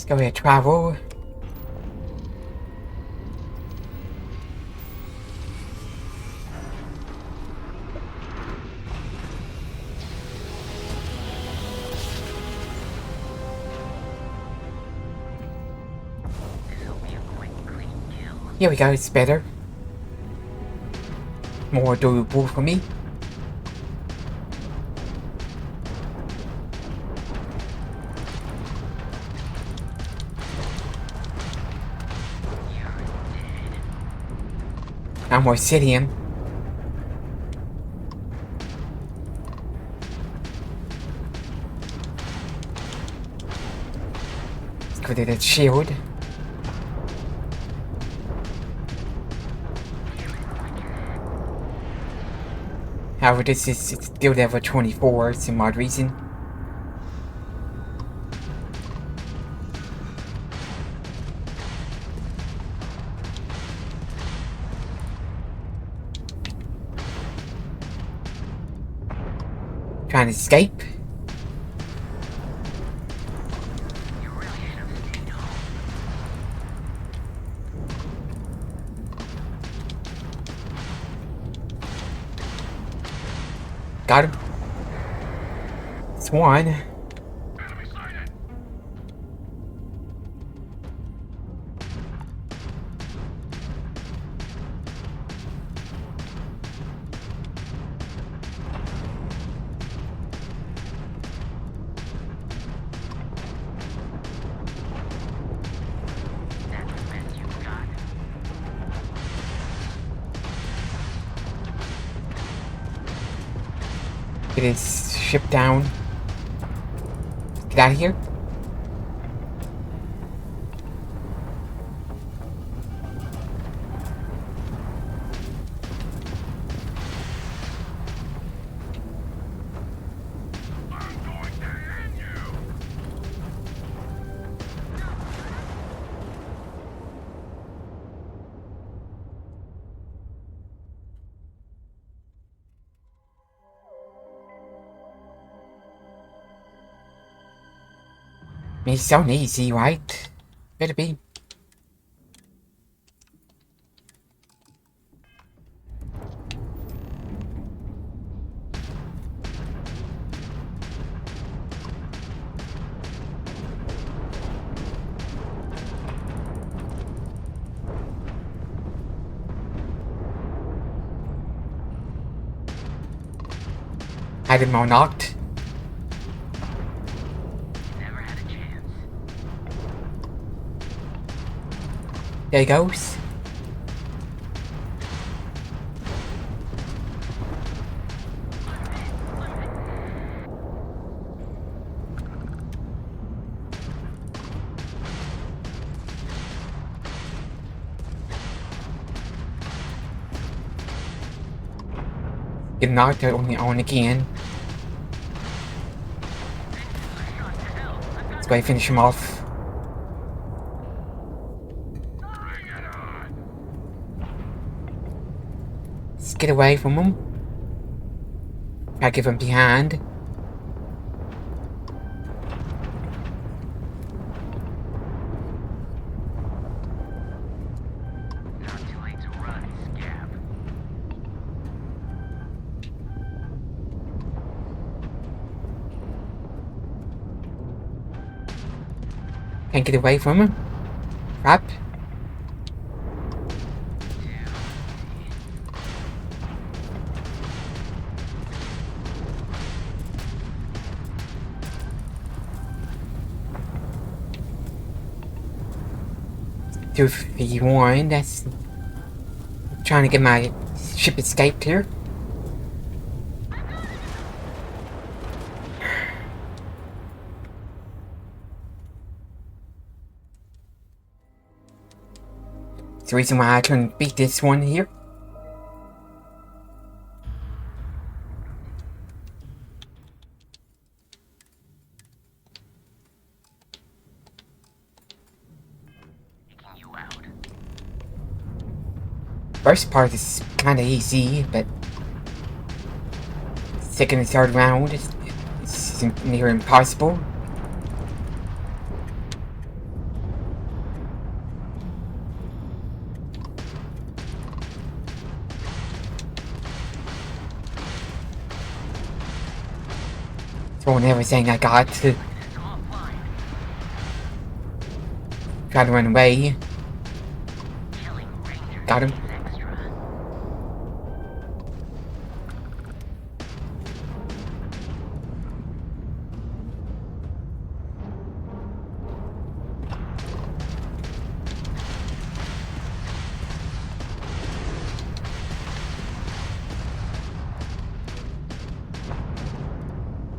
go ahead, travel. Here we go, it's better. More doable for me. Now more Obsidian. Let's go to that shield. However, this is still level 24, some odd reason. Trying to escape. Got him. It's one. Get his ship down. Get out of here. It's so easy, right? Better be. Had him all knocked. There he goes. Get knocked out on again. Let's go ahead and finish him off. Get away from him. I'll give him behind. Not too late to run, scab. Can't get away from him. Crap. Two v one. That's trying to get my ship escaped here. It's the reason why I couldn't beat this one here. First part is kind of easy, but second and third round is near impossible. throwing everything I got to It's offline. try to run away. Killing Ranger Got him. is extra.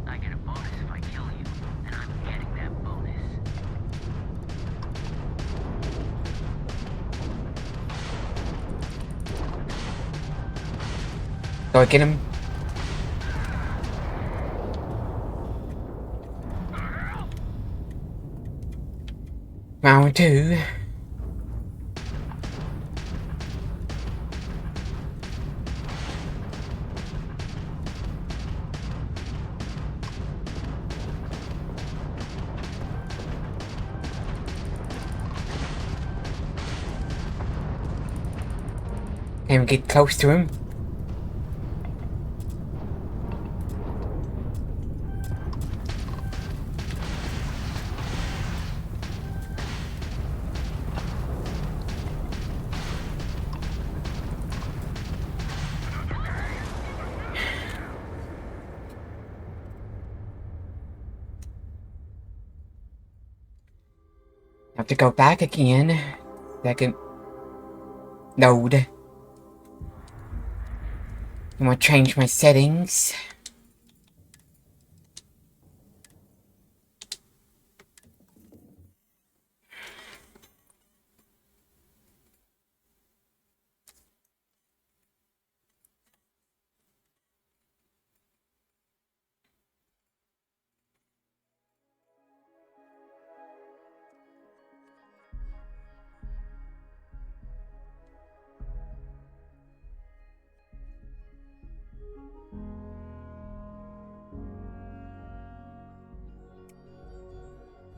I get a bonus if I kill you, and I'm getting that bonus. Go get him. Round 2. Can we get close to him? Have to go back again. Second load. I'm gonna change my settings.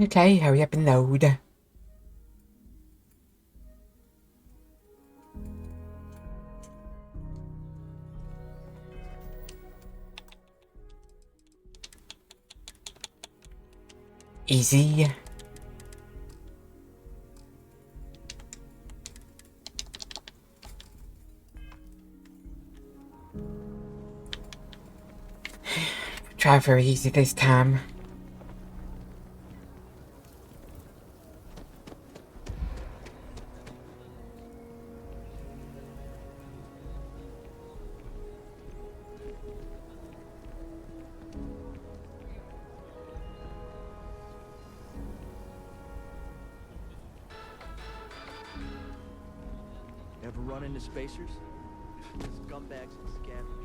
Okay, hurry up and load. Easy. Try very easy this time. Ever run into spacers? Scumbags and scavengers.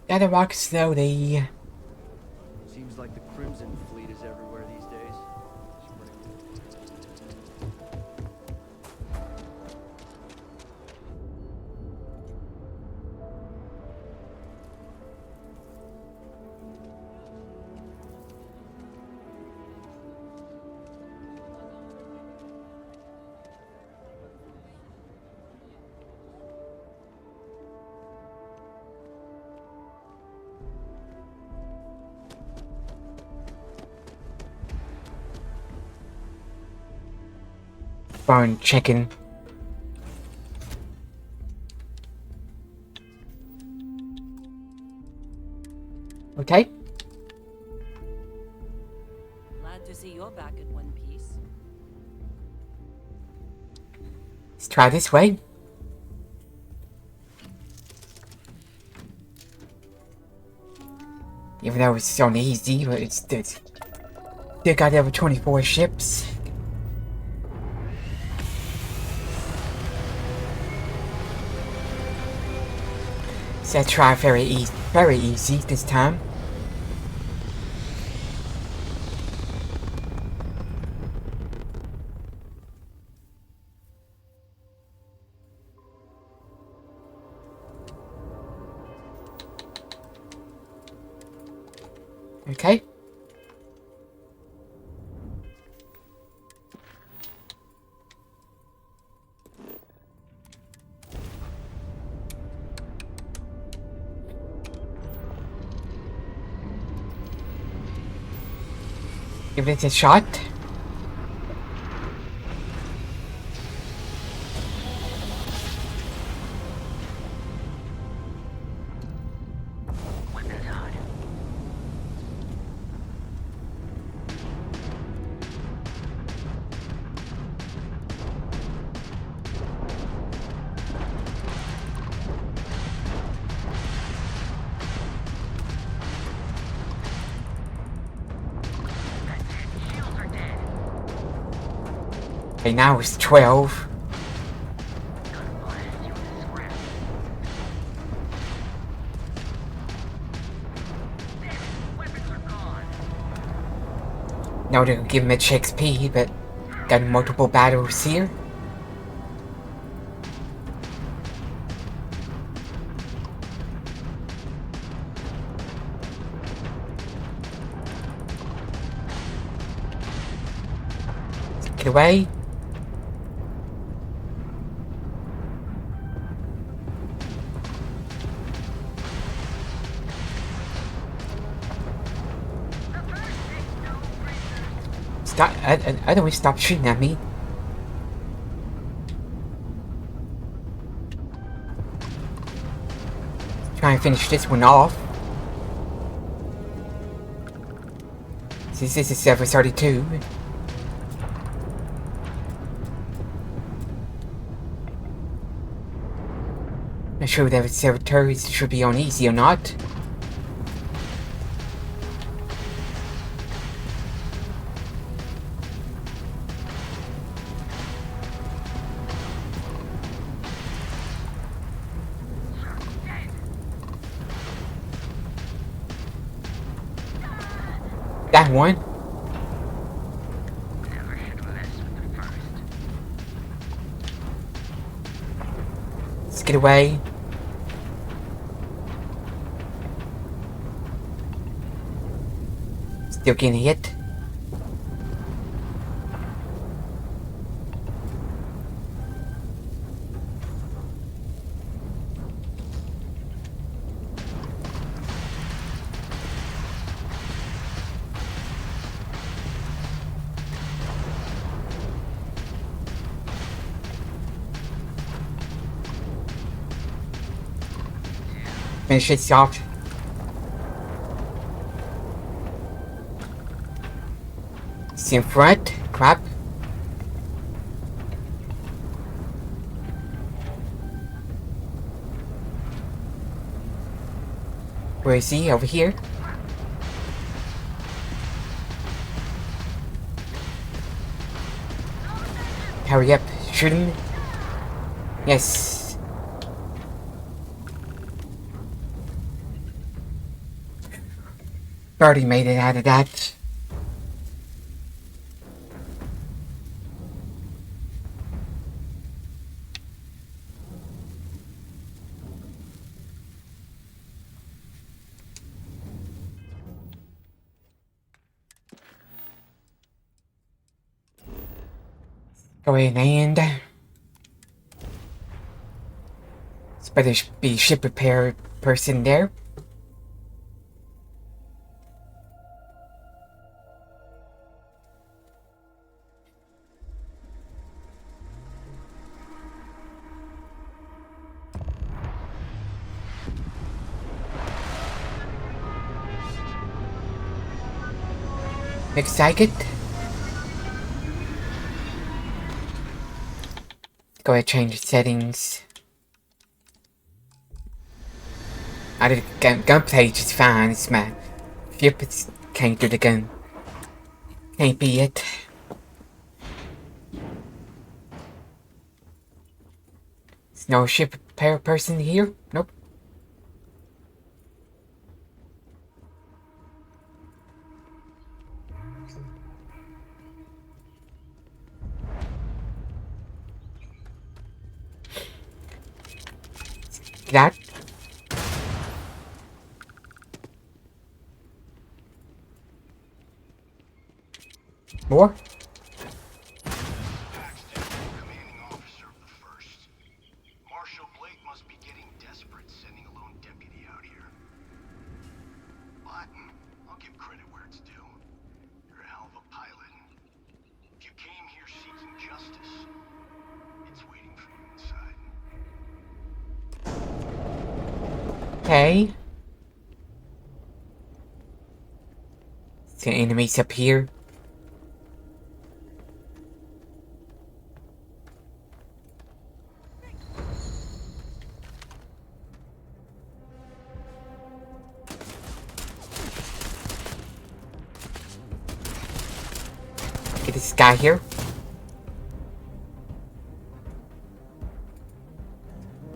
Gotta walk slowly. Seems like the Crimson Fleet is everywhere these days. Phone checking. Okay. Glad to see you're back in one piece. Let's try this way. Even though it's only easy, but it's still got over 24 ships. So I try very easy this time. Okay. Give it a shot. Weapons hot. Shields are dead. Okay, now it's 12. Gonna blast you with scrap. Damn it, weapons are gone. Now they'll give much XP, but got multiple battles here. Get away. Stop! I don't stop shooting at me. Try and finish this one off. Since this is Server 32. Not sure whether Server 30 should be on easy or not. That one. Never should mess with the first. Let's get away. Still getting hit. Finish this off. It's in front. Crap. Where is he? Over here? Hurry up. Shoot him. Yes. Already made it out of that. Go ahead and it's better be ship repair person there. Excited? Go ahead, change the settings. Out of the gun page is fine. It's my ship. It's can't do the gun. Can't be it. There's no ship repair person here. Nope. Get out. More? Paxton, commanding officer of the First. Marshal Blake must be getting desperate sending a lone deputy out here. But I'll give credit where it's due. You're a hell of a justice. It's waiting for you inside. Okay. Is there enemies up here? Get this guy here.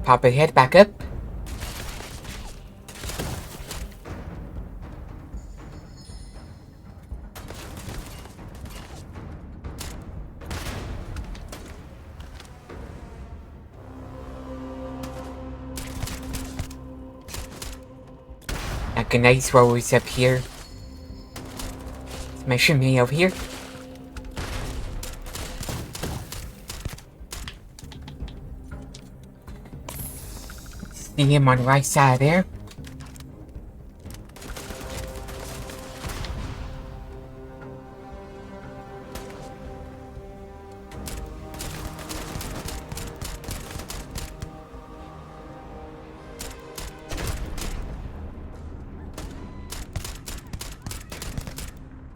Pop her head back up. Like a nice rose up here. Smashing me over here. See him on the right side there.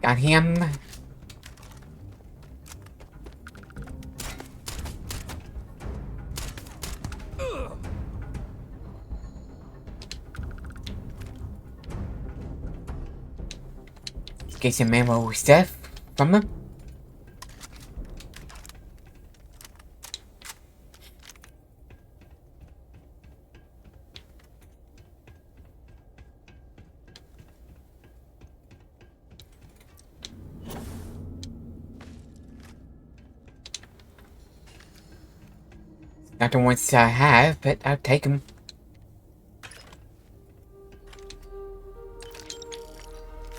Got him. Get some ammo stuff from him. Not the ones I have, but I'll take them.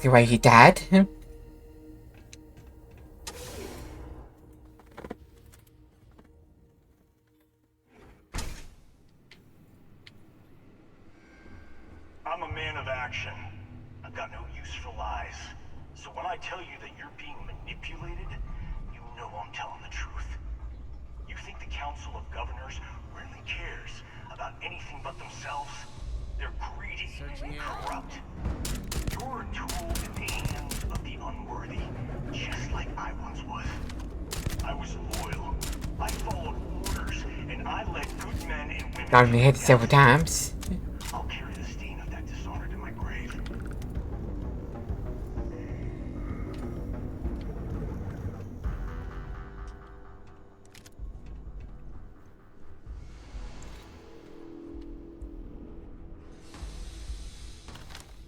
The way he died. I'm a man of action. I've got no use for lies. So when I tell you that you're being manipulated, you know I'm telling the truth. You think the Council of Governors really cares about anything but themselves? They're greedy and corrupt. You're a tool in the hands of the unworthy, just like I once was. I was loyal. I followed orders, and I led good men and women. Got him in the head several times. I'll carry the stain of that dishonor to my grave.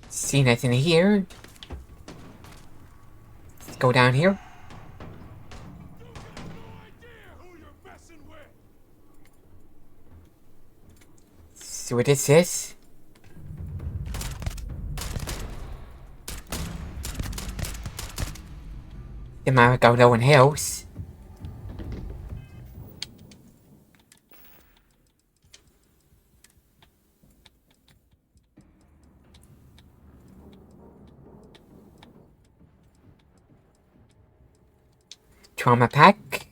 See nothing here. Let's go down here. See what this is. They might go no one else. Trauma pack.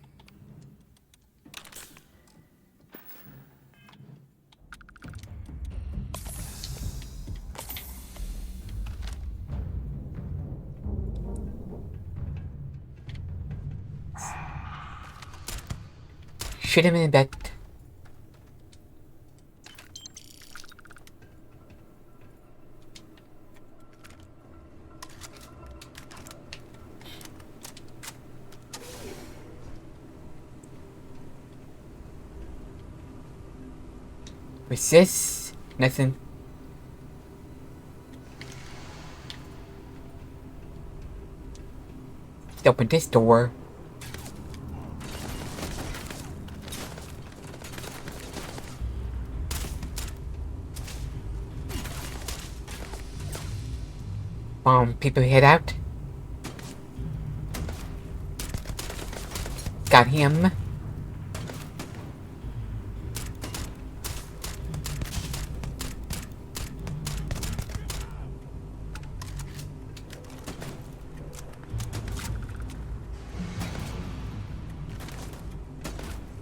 Shoot him in the back. What's this? Nothing. Open this door. Bomb people head out. Got him.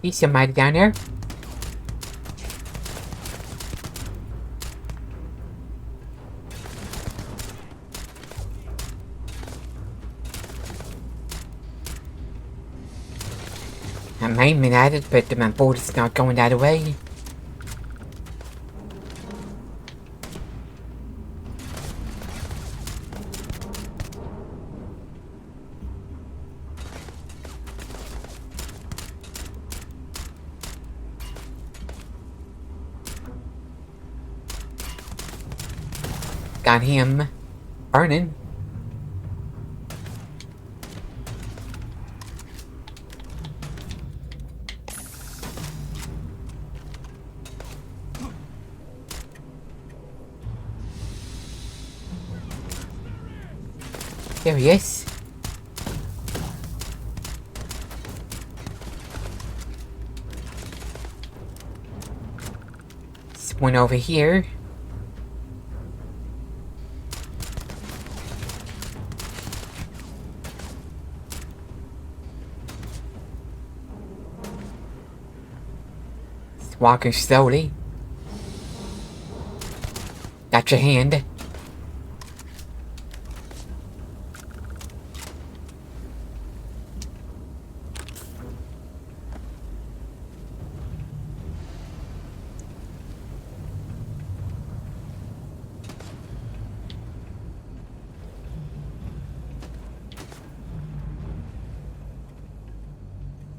See somebody down there? I'm aiming at it, but my bullet's not going that way. Got him. Burning. There he is. There's one over here. He's walking slowly. Got your hand.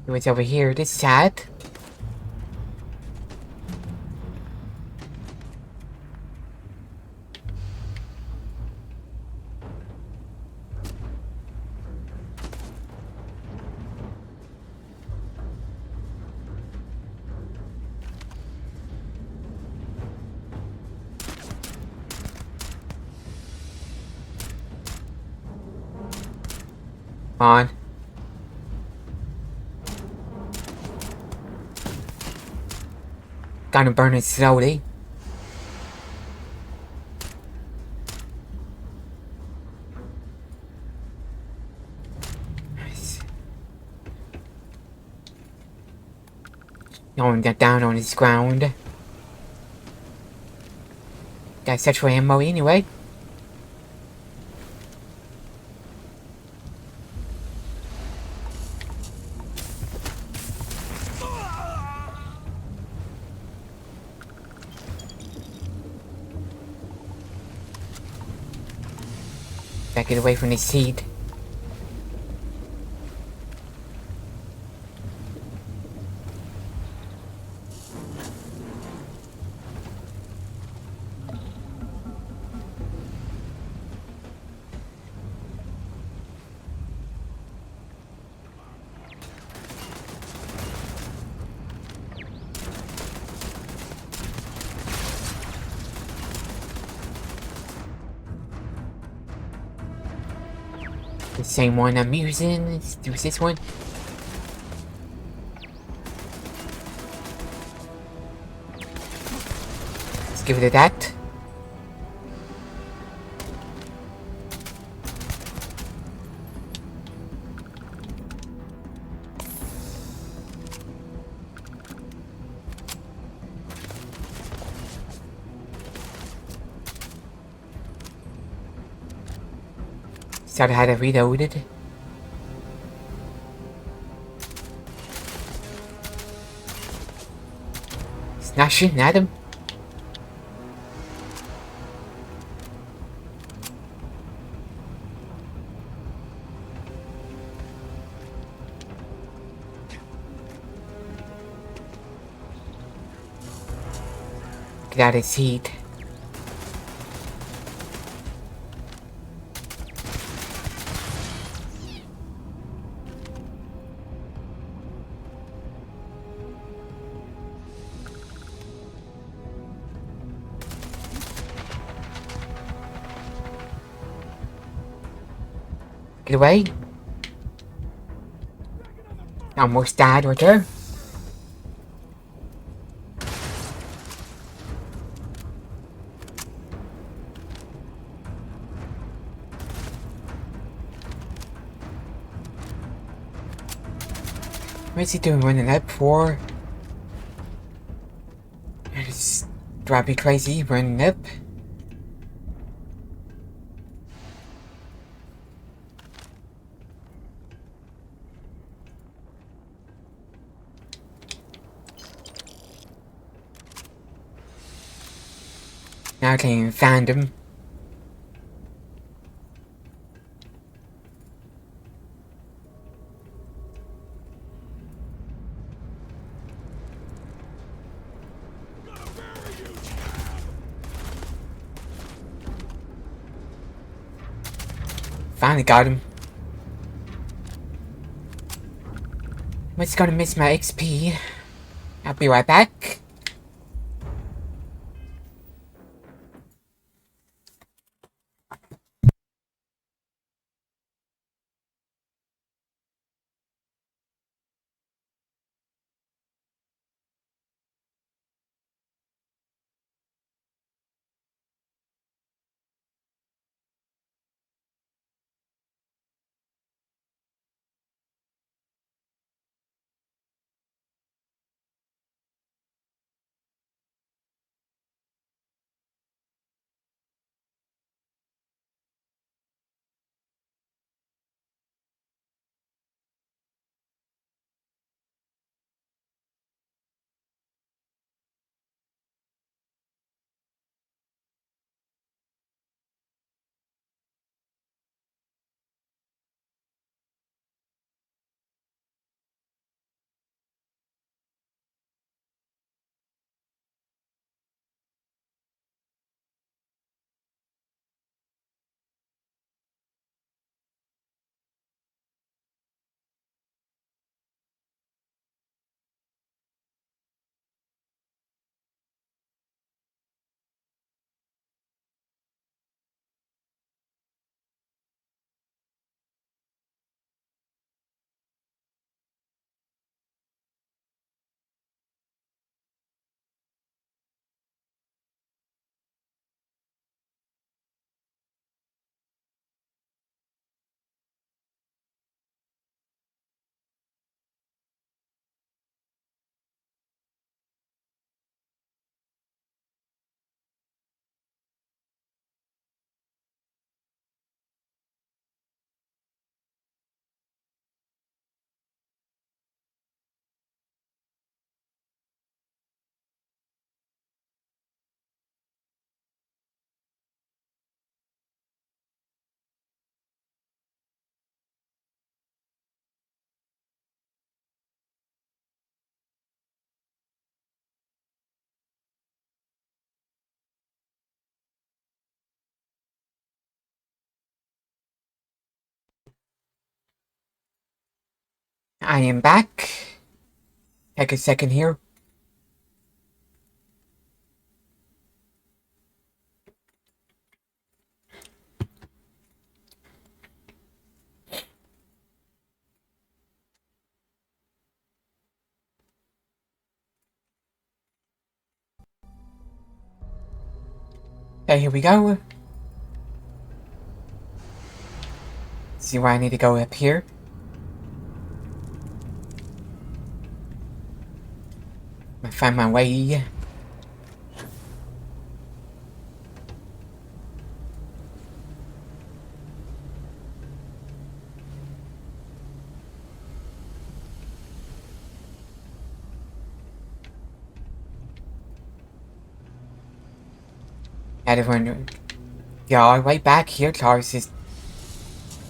It was over here, this side. On. Gotta burn it slowly. Nice. No one got down on his ground. Gotta search for ammo anyway. Back it away from the seed. The same one I'm using. Let's do this one. Let's give it a that. Sorry, I had to reload it. It's not shooting at him. Get out of his heat. Get away. Almost died right there. What's he doing running up for? It's drive me crazy running up. Now I can't even find him. Finally got him. What's gonna miss my XP? I'll be right back. I am back. Take a second here. Okay, here we go. See why I need to go up here. I find my way. Had to run. Y'all, right back here, Charles is.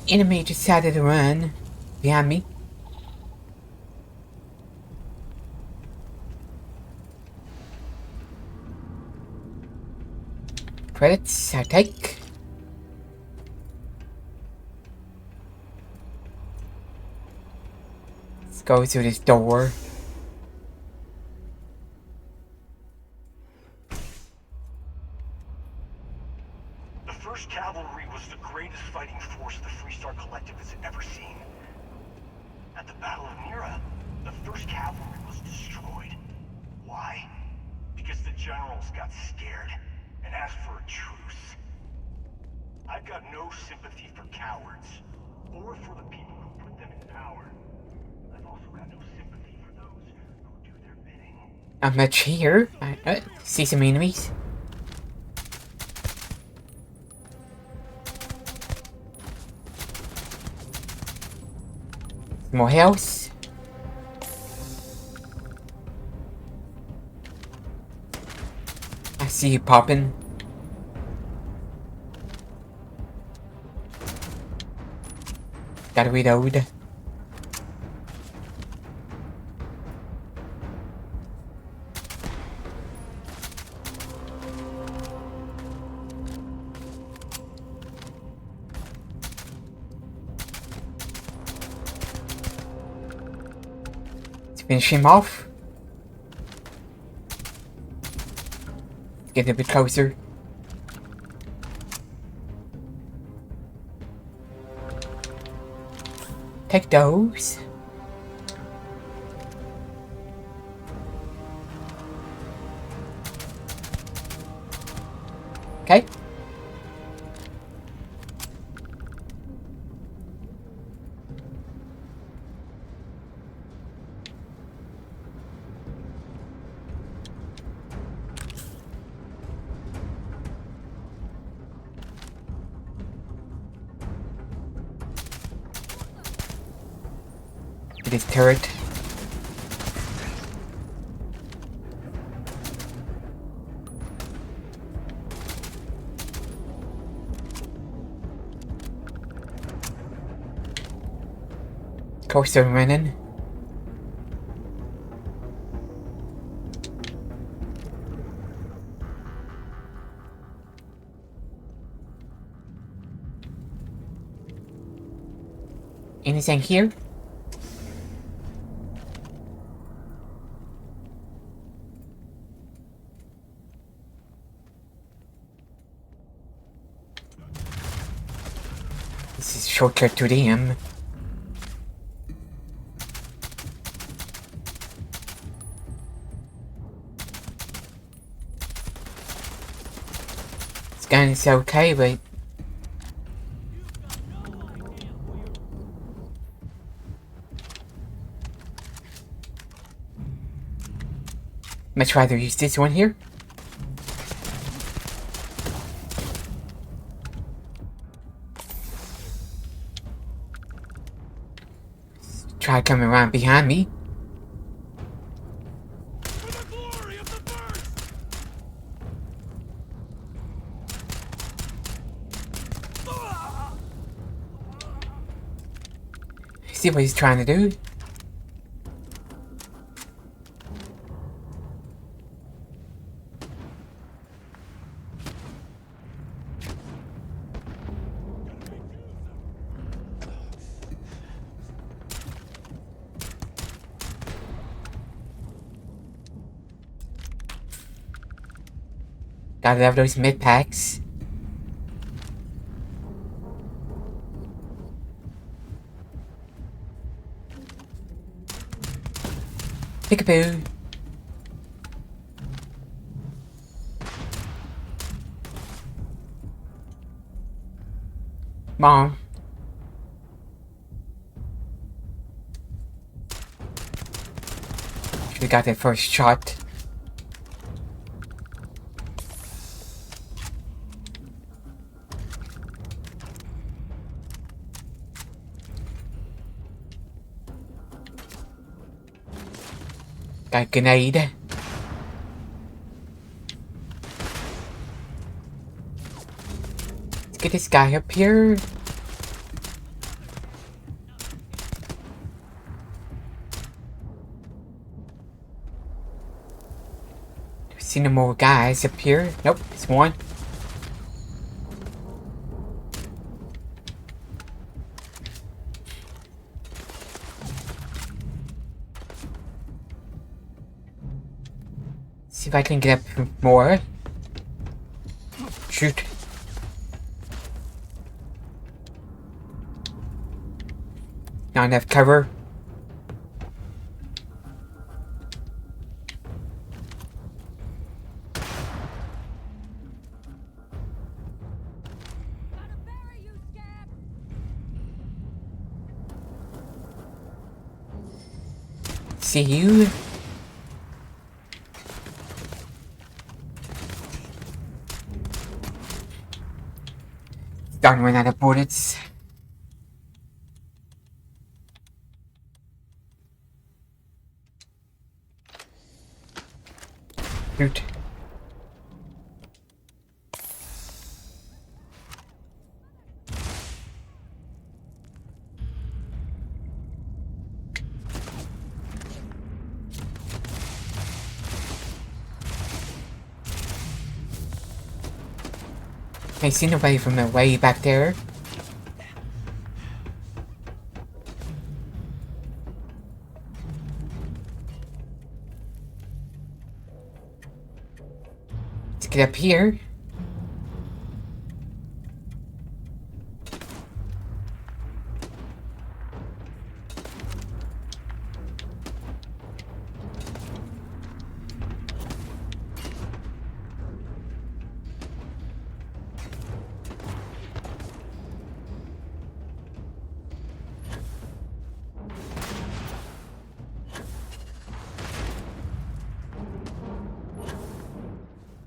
Enemy decided to run behind me. Credits, I take. Let's go through this door. The 1st Cavalry was the greatest fighting force the Freestar Collective has ever seen. At the Battle of Mira, the 1st Cavalry was destroyed. Why? Because the generals got scared and asked for a truce. I've got no sympathy for cowards, or for the people who put them in power. I've also got no sympathy Not much here. I see some enemies. More health. I see you popping. Gotta reload. Let's finish him off. Get a bit closer. Take those. Okay. This turret. Course they're running. Anything here? This is shortcut to the M. This gun is okay, but much rather use this one here. Try coming around behind me. See what he's trying to do? Gotta have those mid packs. Peekaboo. Mom. Should've got that first shot. Got a grenade. Let's get this guy up here. See no more guys up here. Nope, it's one. See if I can get up more. Shoot. Not enough cover. See you. Darn, ran out of bullets. Shoot. I see nobody from the way back there. Let's get up here.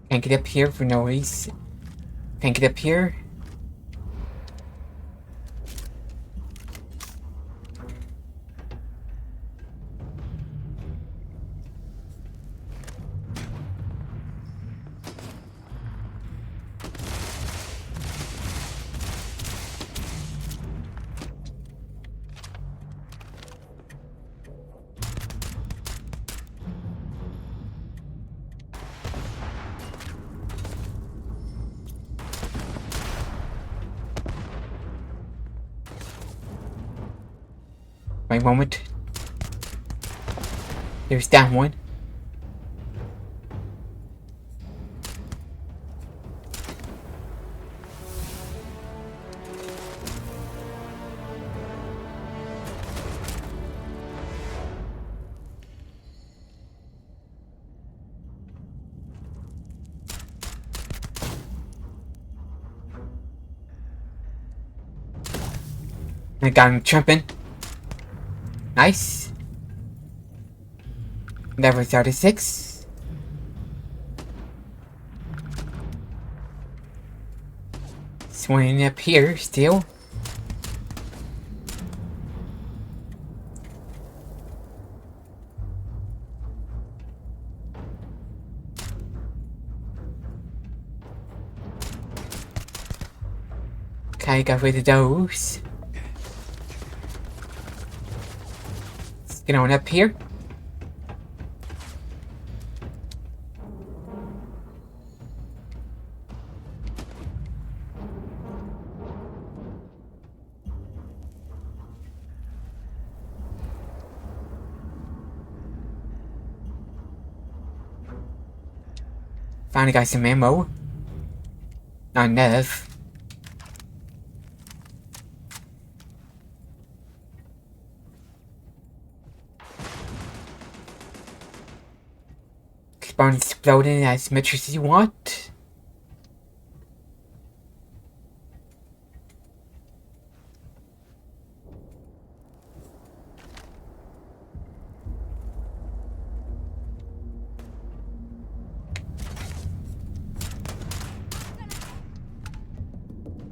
Can't get up here for no reason. Can't get up here. Wait a moment. There's that one. I got him jumping. Nice. Level 36. Swinging up here still. Okay, got rid of those. Let's get on up here. Finally got some ammo. Not enough. Keep on exploding as much as you want.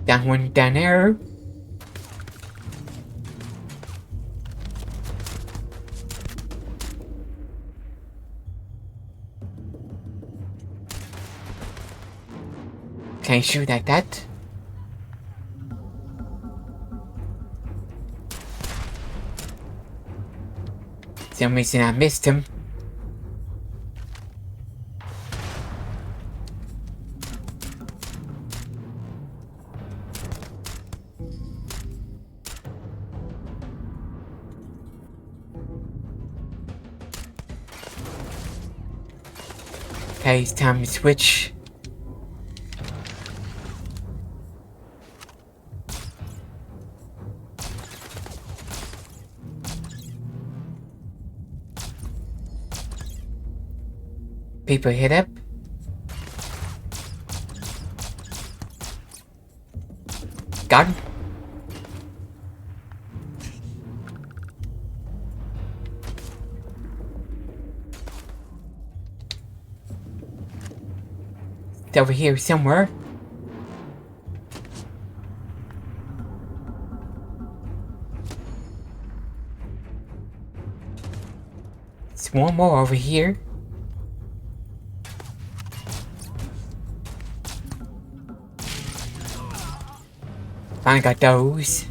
That one down there. Can't shoot like that. Some reason I missed him. Okay, it's time to switch. People hit up. Got him. It's over here somewhere. There's one more over here. Finally got those.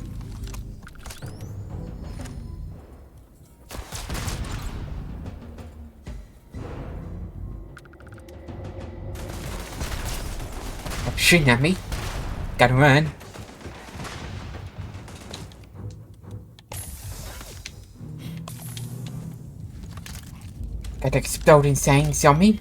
Oh, shooting at me. Gotta run. Got exploding things on me.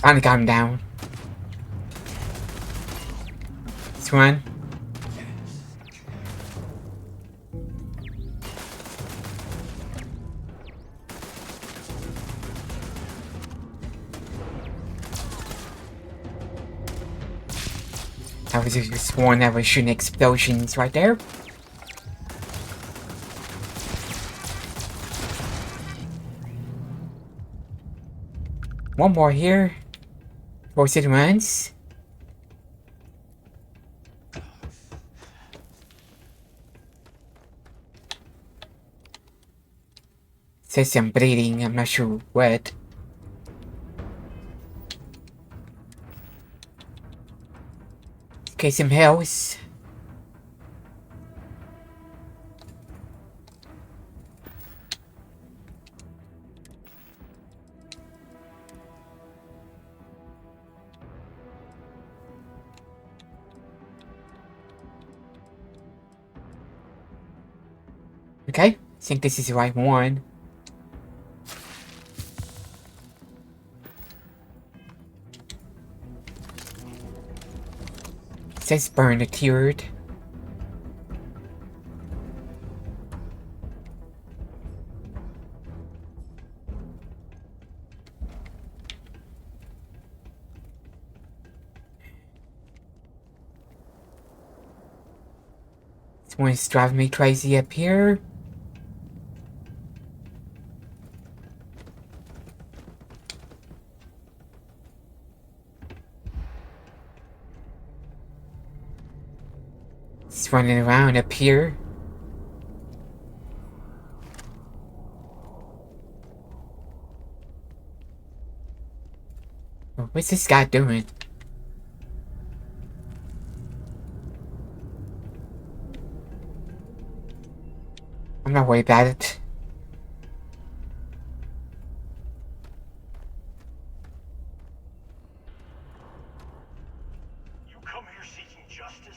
Finally got him down. This one. I was just sworn that was shooting explosions right there. One more here. Force it runs. Says I'm bleeding, I'm not sure what. Okay, some health. Okay, I think this is the right one. It says burn cured. This one's driving me crazy up here. It's running around up here. Oh, what's this guy doing? I'm not worried about it. You come here seeking justice?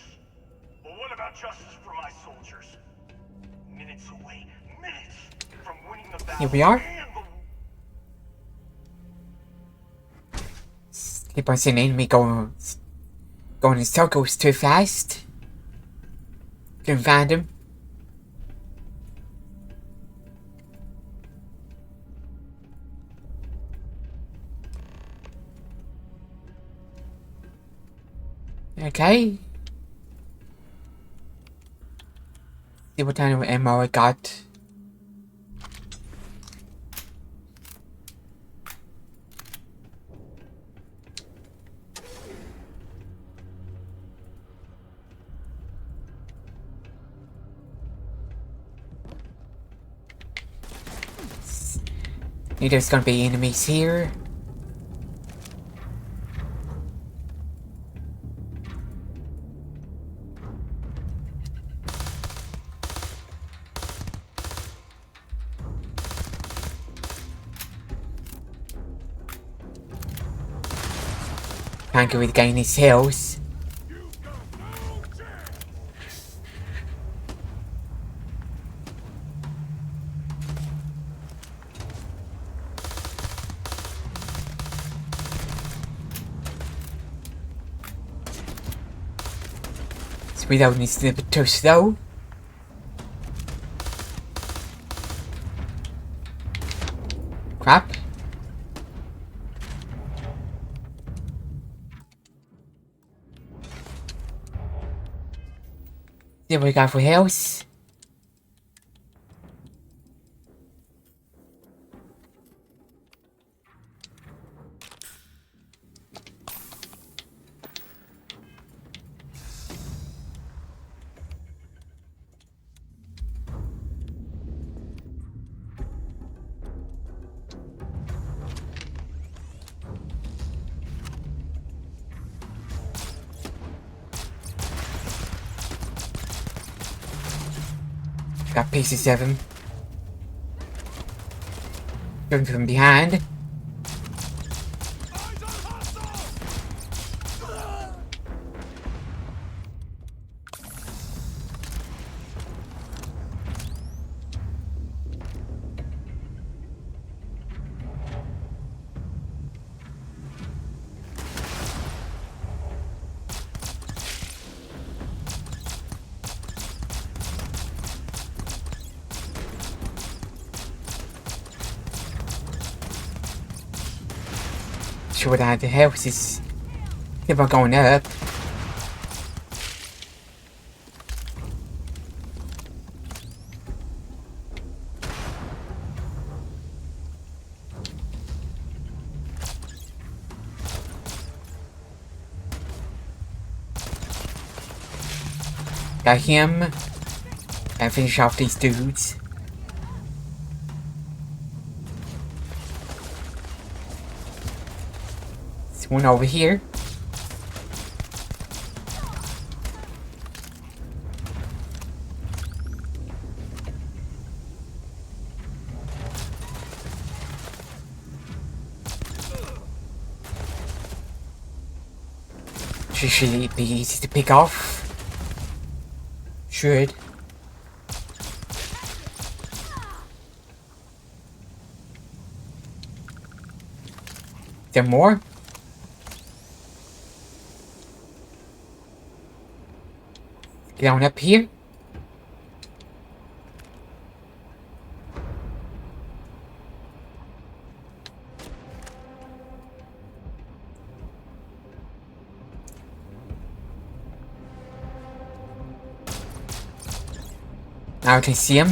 Well, what about justice for my soldiers? Minutes away, minutes from winning the battle. Here we are. and the Keep on seeing enemy going in circles too fast. Couldn't find him. Okay. See what kind of ammo I got. There's gonna be enemies here. Can't go regain his health. Reload needs to be too slow. Crap. See what we got for health. Got pieces of him. Coming from behind. Sure that the house is keep on going up. Got him. And finish off these dudes. There's one over here. Should be easy to pick off. Should. Is there more? Get on up here. Now I can see him.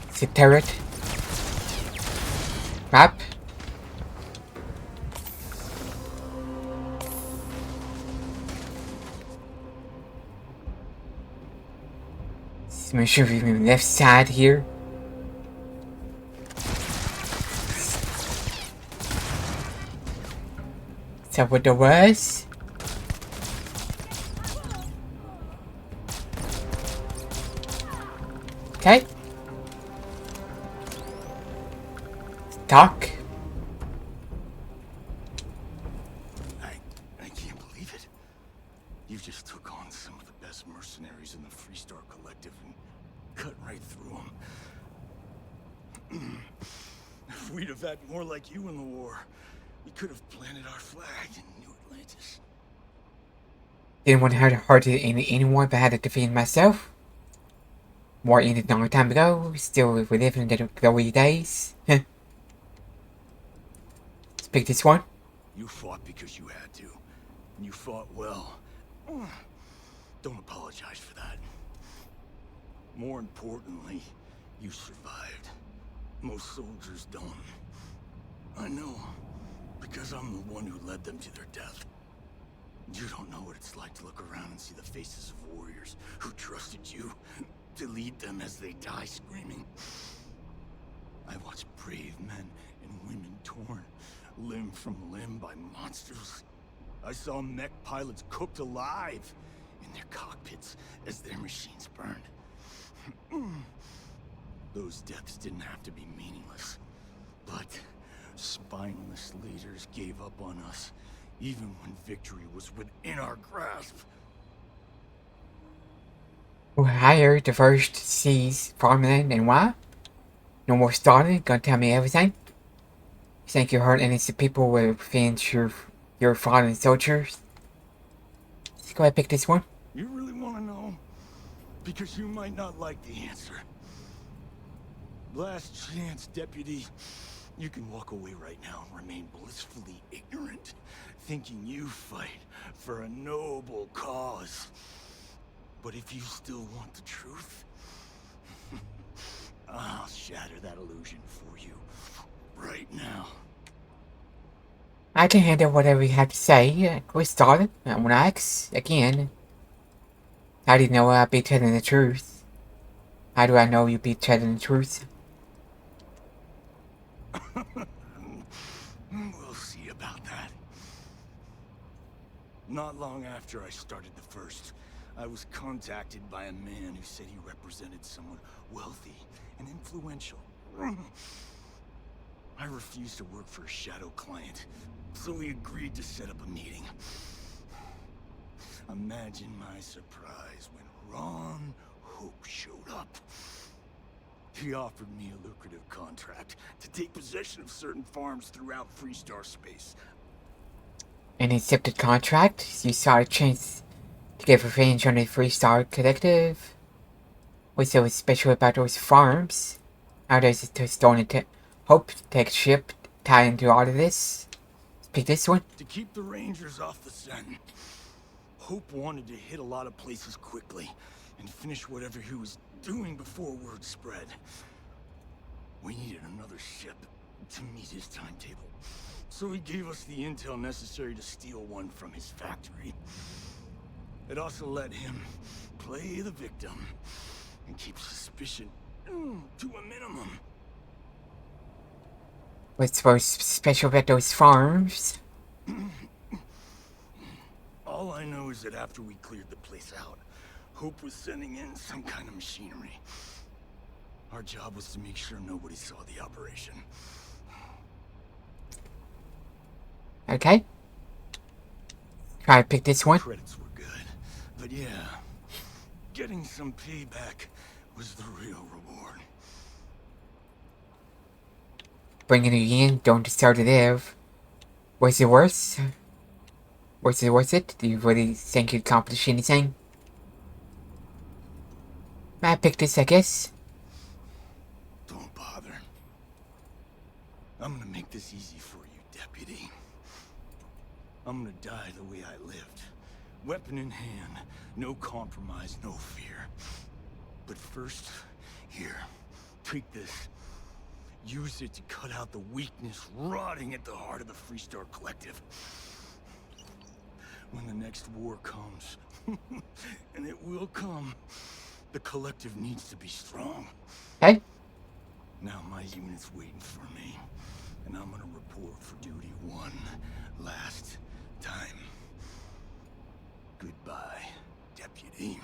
It's a turret. Map. Let's make sure we're on the left side here. Is that what there was? Okay. Talk. I can't believe it. You just took on some of the best mercenaries in the Freestar Collective and cut right through them. If we'd have had more like you in the war, we could have planted our flag in New Atlantis. Didn't want to hurt anyone, but I had to defend myself. War ended a long time ago. Still, we're living in the glory days. Let's pick this one. You fought because you had to, and you fought well. Don't apologize for that. More importantly, you survived. Most soldiers don't. I know, because I'm the one who led them to their death. You don't know what it's like to look around and see the faces of warriors who trusted you to lead them as they die screaming. I watched brave men and women torn limb from limb by monsters. I saw mech pilots cooked alive in their cockpits as their machines burned. Those deaths didn't have to be meaningless, but spineless leaders gave up on us, even when victory was within our grasp. Who hired the first seas farmland and why? No more Stalin, gonna tell me everything? You think you hurt innocent people with revenge your fallen soldiers? Let's go ahead and pick this one. You really want to know? Because you might not like the answer. Last chance, Deputy. You can walk away right now and remain blissfully ignorant, thinking you fight for a noble cause. But if you still want the truth, I'll shatter that illusion for you right now. I can handle whatever you have to say. We started. I'm gonna ask again. How do you know I'll be telling the truth? How do I know you'll be telling the truth? We'll see about that. Not long after I started the First, I was contacted by a man who said he represented someone wealthy and influential. I refused to work for a shadow client, so we agreed to set up a meeting. Imagine my surprise when Ron Hope showed up. He offered me a lucrative contract to take possession of certain farms throughout Freestar space. An accepted contract? You saw a chance to get revenge on the Freestar Collective? What's so special about those farms? How does the Stolen Hope tech ship tie into all of this? Pick this one. To keep the Rangers off the scent, Hope wanted to hit a lot of places quickly and finish whatever he was doing before word spread. We needed another ship to meet his timetable, so he gave us the intel necessary to steal one from his factory. It also let him play the victim and keep suspicion to a minimum. What's so special about those farms? All I know is that after we cleared the place out, Hope was sending in some kind of machinery. Our job was to make sure nobody saw the operation. Okay. Try to pick this one. Credits were good, but yeah, getting some payback was the real reward. Bringing you in, don't start it there. Was it worse? Was it worth it? Do you really think you accomplished anything? I picked this, I guess. Don't bother. I'm gonna make this easy for you, Deputy. I'm gonna die the way I lived. Weapon in hand, no compromise, no fear. But first, here, take this. Use it to cut out the weakness rotting at the heart of the Freestar Collective. When the next war comes, and it will come, the Collective needs to be strong. Hey. Now my unit's waiting for me, and I'm gonna report for duty one last time. Goodbye, Deputy.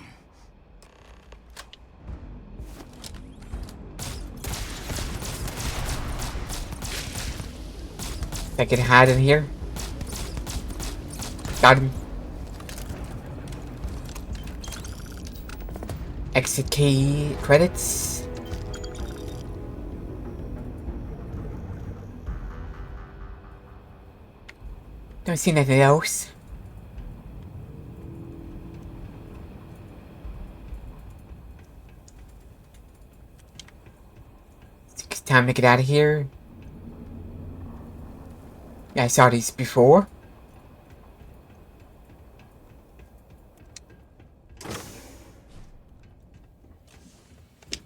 I can hide in here. Got him. Exit key credits. Don't see nothing else. It's time to get out of here. Yeah, I saw these before.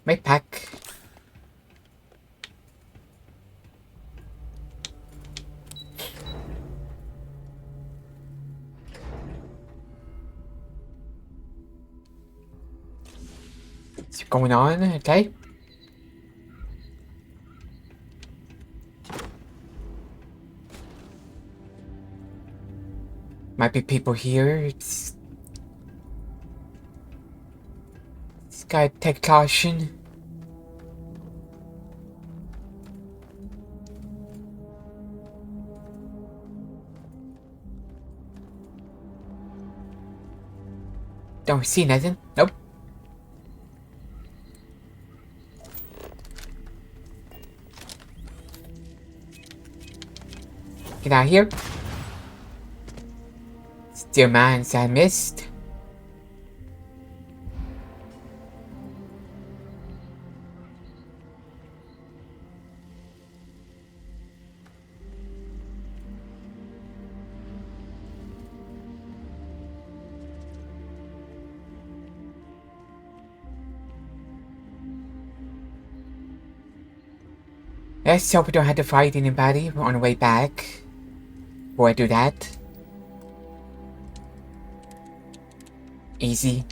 My pack. What's going on? Okay. Might be people here. It's gotta take caution. Don't see nothing. Nope. Get out of here. Still mines I missed. Let's hope we don't have to fight anybody on the way back. Before I do that. Easy.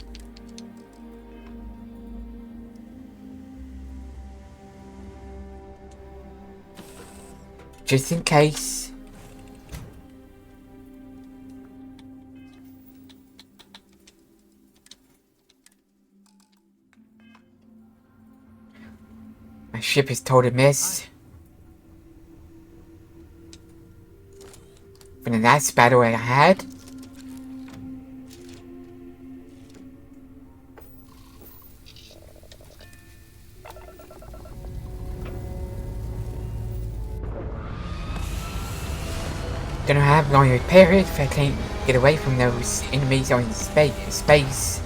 Just in case. My ship is total mess. From the last battle I had. Don't know how I'm going to repair it if I can't get away from those enemies on space.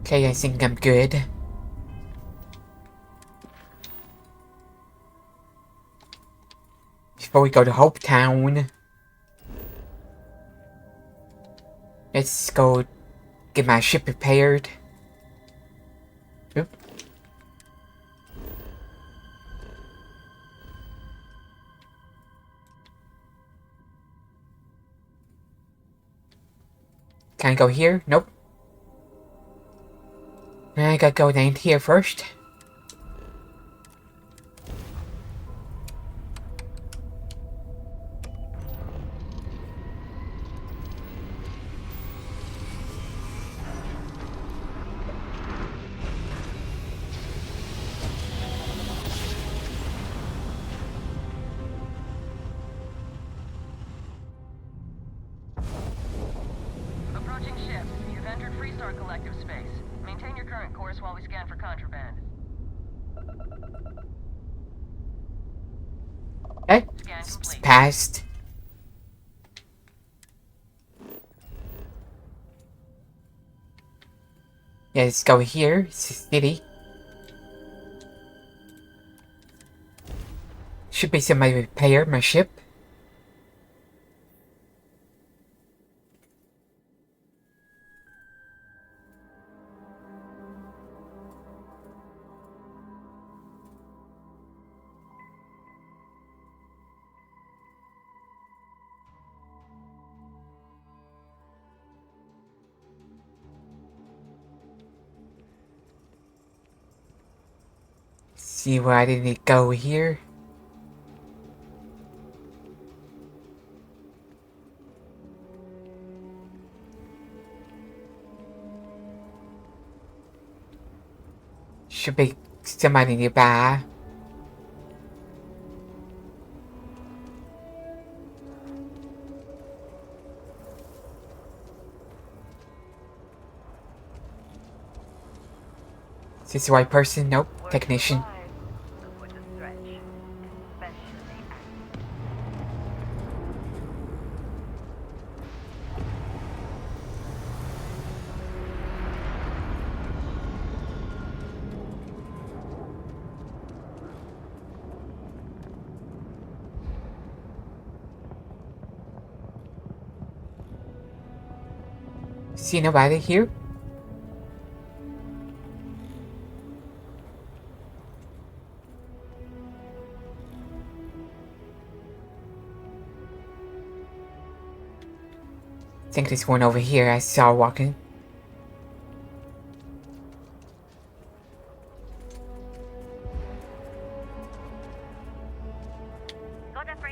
Okay, I think I'm good. Before we go to Hope Town, let's go get my ship repaired. Oop. Can I go here? Nope. I gotta go down here first. Approaching ship. You've entered Freestar Collective space. Maintain your current course while we scan for contraband. Okay. Scan complete. Passed. Yeah, let's go here. It's the city. Should be somebody repair my ship. See why didn't it go here? Should be somebody nearby. Is this the right person? Nope. Technician. See nobody here? I think there's one over here I saw walking.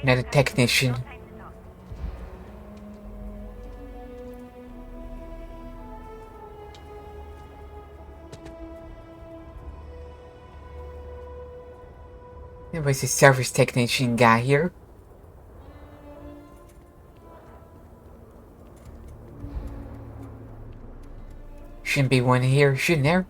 Another technician. There was a service technician guy here. Shouldn't be one here, shouldn't there?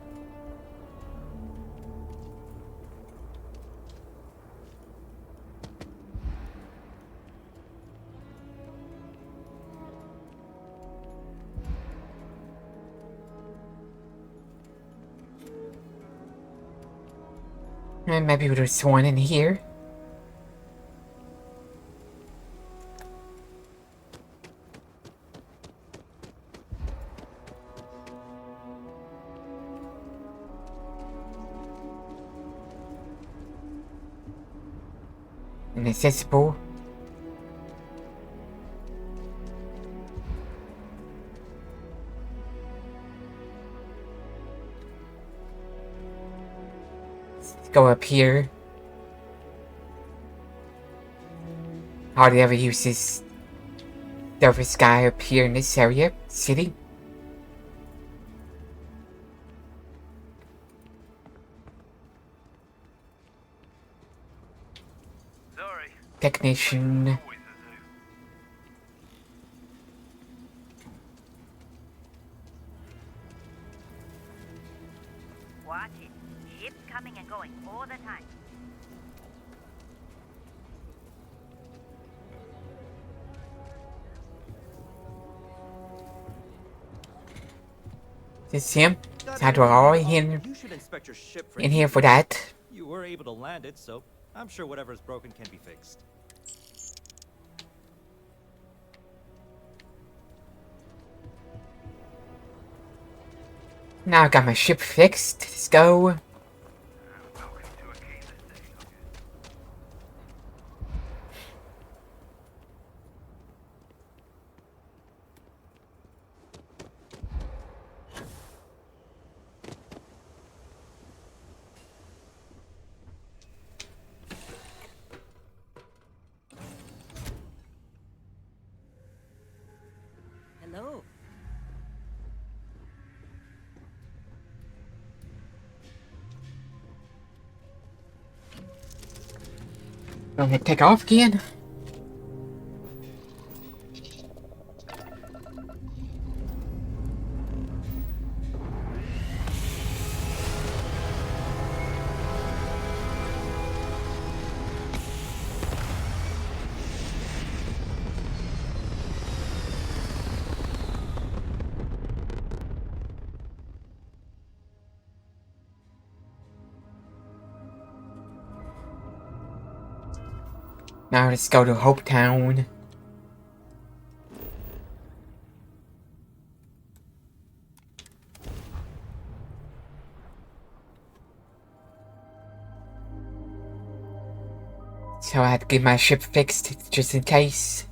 And maybe there's one in here. inaccessible. Let's go up here. Hardly ever use this surface sky up here in this area, city. Sorry. Technician. Always a zoo. Watch it. Ships coming and going all the time. This him. How do I in You should inspect your ship for in here for that? You were able to land it, so I'm sure whatever's broken can be fixed. Now I got my ship fixed. Let's go. Welcome to a case estate. Hello. Gonna take off again. Now let's go to Hope Town. So I had to get my ship fixed just in case.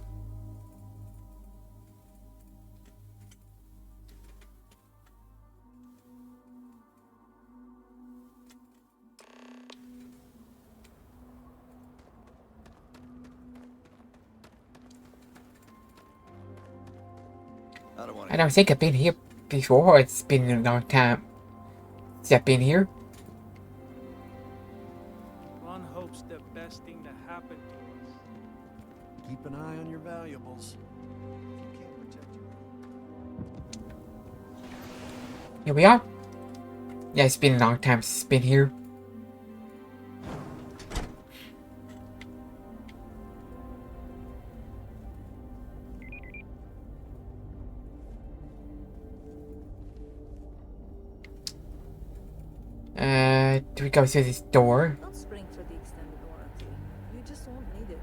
I don't think I've been here before. It's been a long time since I've been here. One hopes the best thing to happen to us. Keep an eye on your valuables. You can't protect your own. Here we are. Yeah, it's been a long time since I've been here. Do we go through this door? Don't spring for the extended warranty. You just won't need it.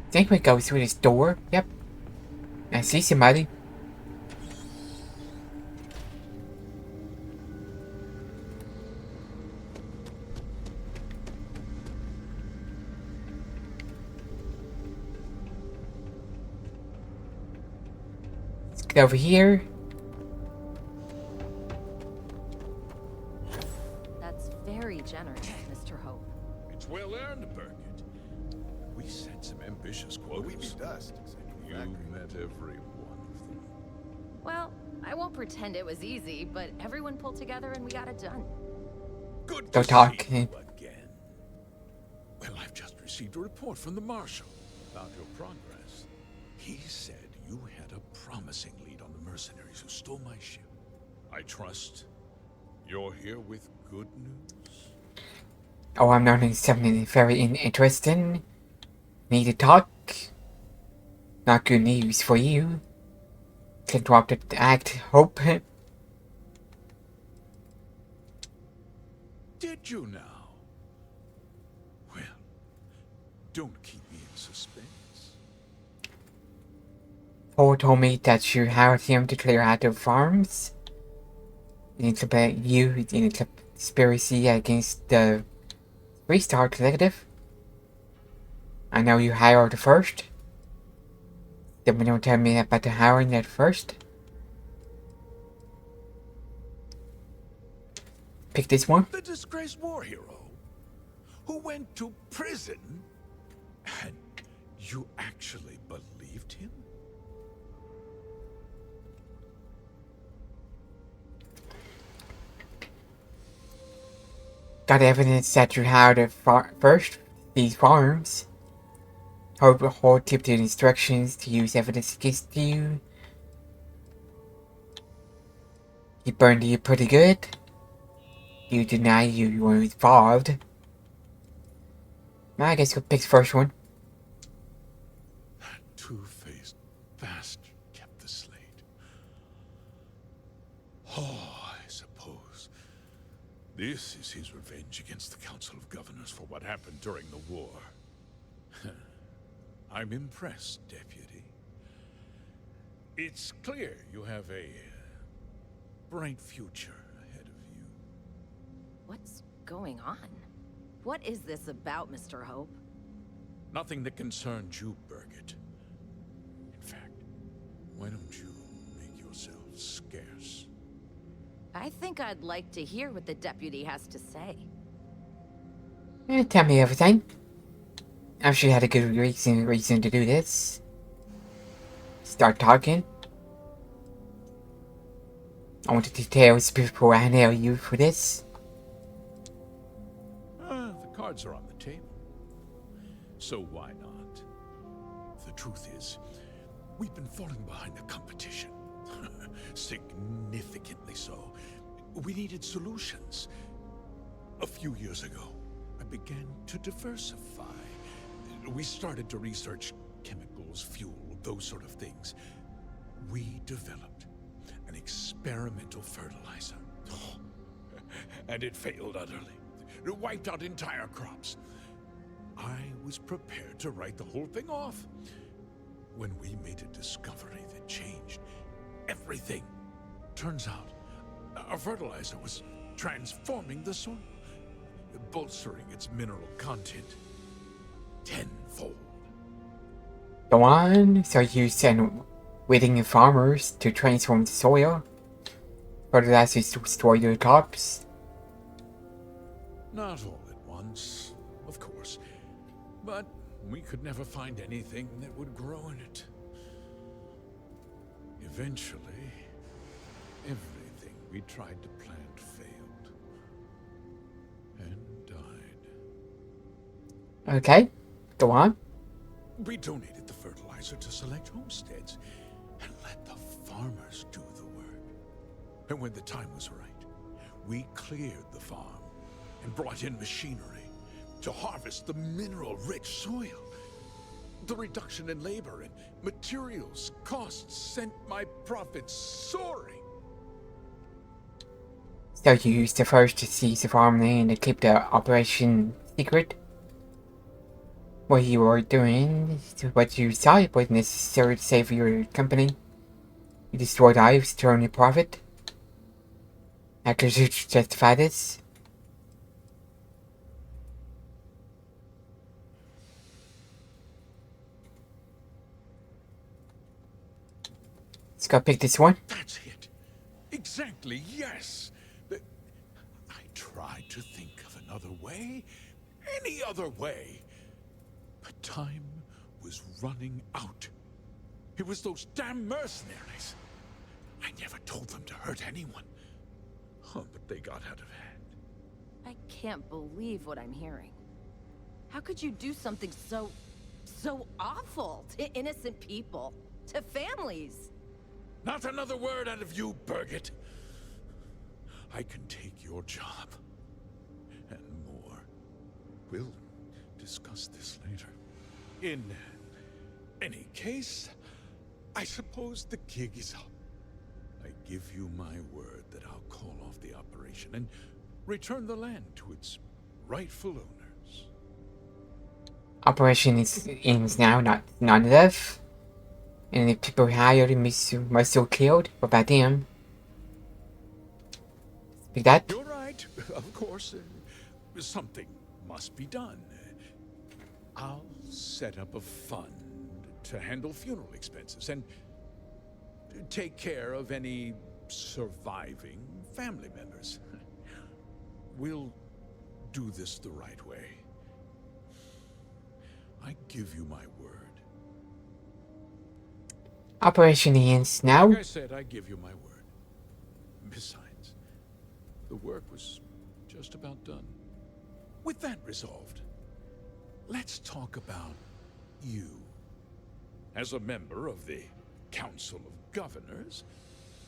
I think we go through this door. Yep. I see somebody. Let's get over here. That's very generous, Mr. Hope. It's well earned, Burkett. We set some ambitious quotas. We be dust. You met every one of them. Well, I won't pretend it was easy, but everyone pulled together and we got it done. Good Don't to talk. see you again. Well, I've just received a report from the Marshal about your progress. He said you had a promising lead on the mercenaries who stole my ship. I trust you're here with good news. Oh, I'm learning something very interesting. Need to talk. Not good news for you. Can drop the act, Hope. Did you now? Well, don't keep me in suspense. Paul told me that you hired him to clear out the farms. It's about you in a conspiracy against the Freestar Collective. I know you hired the first. Then don't tell me about the hiring at first. Pick this one. The disgraced war hero who went to prison, and you actually believed him? Got evidence that you hired the first these farms. Hold keep the instructions to use evidence against you. He burned you pretty good. You deny you were involved. Well, I guess we'll pick the first one. That two-faced bastard kept the slate. Oh, I suppose this is his revenge against the Council of Governors for what happened during the war. I'm impressed, Deputy. It's clear you have a bright future ahead of you. What's going on? What is this about, Mr. Hope? Nothing that concerns you, Birgit. In fact, why don't you make yourself scarce? I think I'd like to hear what the deputy has to say. Tell me everything. I'm sure you had a good reason to do this. Start talking. I want the details before I nail you for this. The cards are on the table. So why not? The truth is, we've been falling behind the competition. Significantly so. We needed solutions. A few years ago, I began to diversify. We started to research chemicals, fuel, those sort of things. We developed an experimental fertilizer. And it failed utterly. It wiped out entire crops. I was prepared to write the whole thing off when we made a discovery that changed everything. Turns out, our fertilizer was transforming the soil, bolstering its mineral content tenfold. Go on. So you send waiting farmers to transform the soil. Fertilizers to store your crops. Not all at once, of course. But we could never find anything that would grow in it. Eventually, everything we tried to plant failed. And died. Okay. Go on. We donated the fertilizer to select homesteads and let the farmers do the work. And when the time was right, we cleared the farm and brought in machinery to harvest the mineral-rich soil. The reduction in labor and materials costs sent my profits soaring. So you used the first to seize the farmland and keep the operation secret? What you were doing, what you thought was necessary to save your company. You destroyed lives to earn your profit. How could you justify this? Let's go pick this one. That's it. Exactly, yes. I tried to think of another way. Any other way. But time was running out. It was those damn mercenaries. I never told them to hurt anyone. Oh, but they got out of hand. I can't believe what I'm hearing. How could you do something so awful to innocent people, to families? Not another word out of you, Birgit. I can take your job. And more. We'll discuss this later. In any case, I suppose the gig is up. I give you my word that I'll call off the operation and return the land to its rightful owners. Operation is now not enough. And the people hired must still killed. What about them? Like that? You're right. Of course, something must be done. I'll set up a fund to handle funeral expenses and take care of any surviving family members. We'll do this the right way. I give you my word. Operation ends now. Like I said, I give you my word. Besides, the work was just about done. With that resolved, let's talk about you. As a member of the Council of Governors,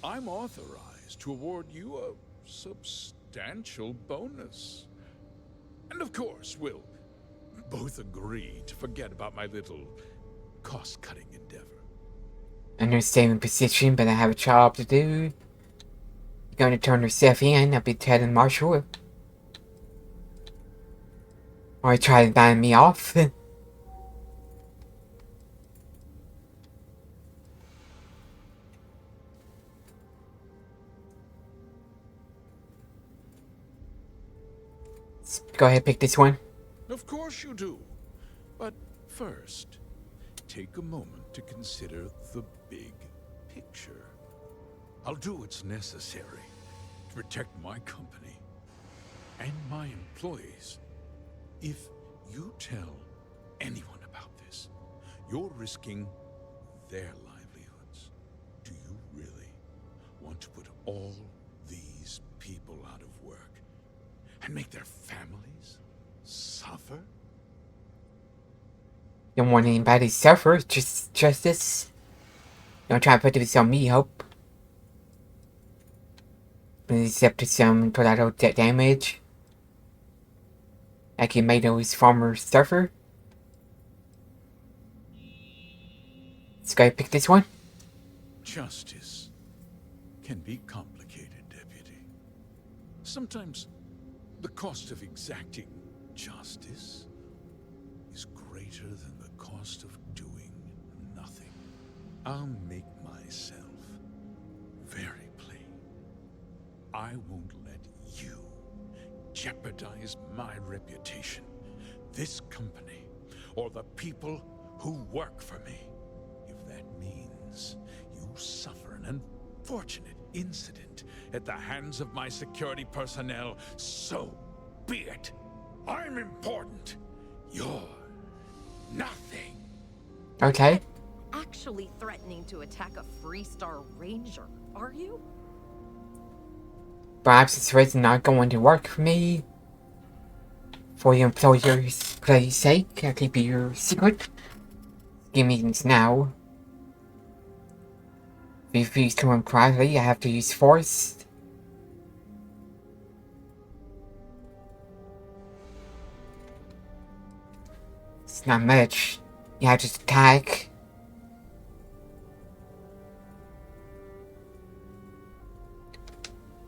I'm authorized to award you a substantial bonus. And of course, we'll both agree to forget about my little cost-cutting endeavor. Understanding position, but I have a job to do. You're gonna turn yourself in, I'll be telling Marshall. Or try to ban me off. Let's go ahead and pick this one. Of course you do. But first, take a moment to consider the big picture. I'll do what's necessary to protect my company and my employees. If you tell anyone about this, you're risking their livelihoods. Do you really want to put all these people out of work and make their families suffer? You don't want anybody to suffer, just justice. Don't try to put this on me, Hope. But it's up to some collateral damage. Like you made those farmers suffer. Let's go pick this one. Justice can be complicated, Deputy. Sometimes the cost of exacting justice is greater than the cost of doing nothing. I'll make myself very plain. I won't let you jeopardize my reputation, this company, or the people who work for me. If that means you suffer an unfortunate incident at the hands of my security personnel, so be it. I'm important. You're nothing. Okay. Actually threatening to attack a Freestar Ranger, are you? Perhaps this was not going to work for me. For your employer's play's sake, I'll keep your secret. Give me this now. If you refuse to run quietly, I have to use force. It's not much. You have to attack.